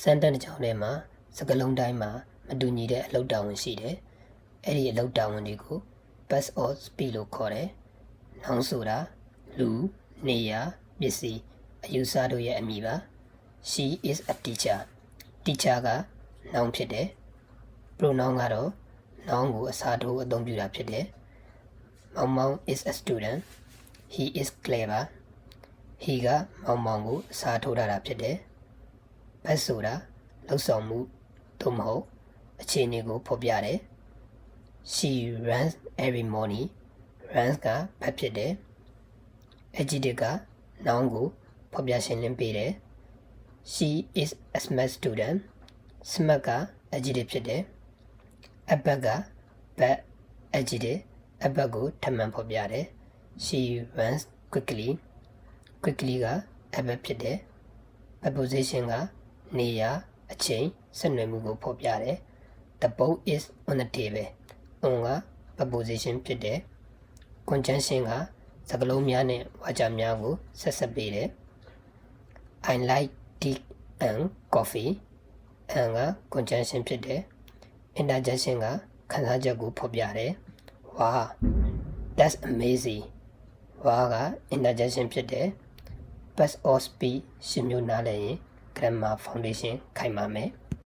sentence ကြောင့်ထဲမှာစကားလုံးတိုင်းမှာမတူညီတဲ့အလုပ်တာဝန်ရှိတယ်။အဲ့ဒီအလုပ်တာဝန်တွေကို past or speed လို့ခေါ်တယ်။နောင်ဆိုတာလူနေရာပစ္စည်းအယူဆတို့ရဲ့အမည်ပါ။ She is a teacher. teacher ကနောင်ဖြစ်တယ်။ pronoun ကတော့နောင်ကိုအစားထိုးအသုံးပြုတာဖြစ်တယ်။မောင်မောင် is a student. He is clever. he ကမောင်မောင်ကိုအစားထိုးတာဖြစ်တယ်။ past ဆိုတာလှုပ်ဆောင်မှုသို့မဟုတ်အခြေအနေကိုဖော်ပြတယ်။ She runs every morning. runs ကဖတ်ဖြစ်တယ်။ adjective ကနောင်ကိုဖော်ပြရှင်းလင်းပေးတယ်။ She is a smart student. smart က adjective ဖြစ်တယ်။ above က bad adjective above ကိုထပ်မံဖော်ပြတယ်။ She runs quickly. quickly က above ဖြစ်တယ်။ preposition ကနေရာအချိန်ဆက်နွယ်မှုကိုဖော်ပြတယ်။ The boat is on the table. on က preposition ဖြစ်တယ်။ conjunction ကစကားလုံးများနဲ့ဝါကျများကိုဆက်စပ်ပေးတယ်။ I like tea and coffee. and က conjunction ဖြစ်တယ်။ interjection ကခံစားချက်ကိုဖော်ပြတယ်။ Wow, that's amazing. wow က interjection ဖြစ်တယ်။ past or speed ရှင်းမျိုးနားလည်ရင် grammar foundation ခိုင်မာမယ်။